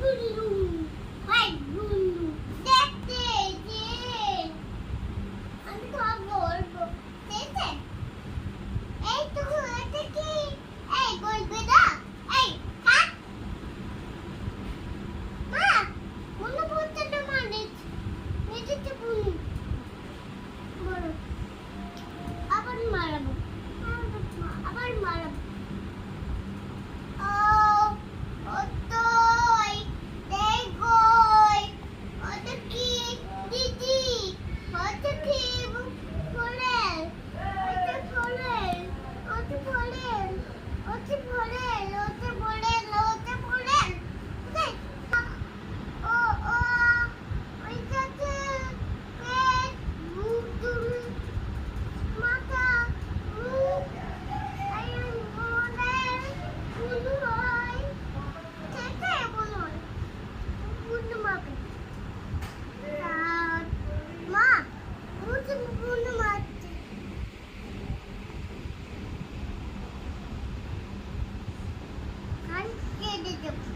Gullu high Gullu দেখতে যে আমি তো বলবো দেখতে এই তো এটা কি এই বলবে না এই কাট মা মনে পড়ছে না মানে নিজেকে বলি বড় আবার মারাবো আবার মারাবো Kan, dia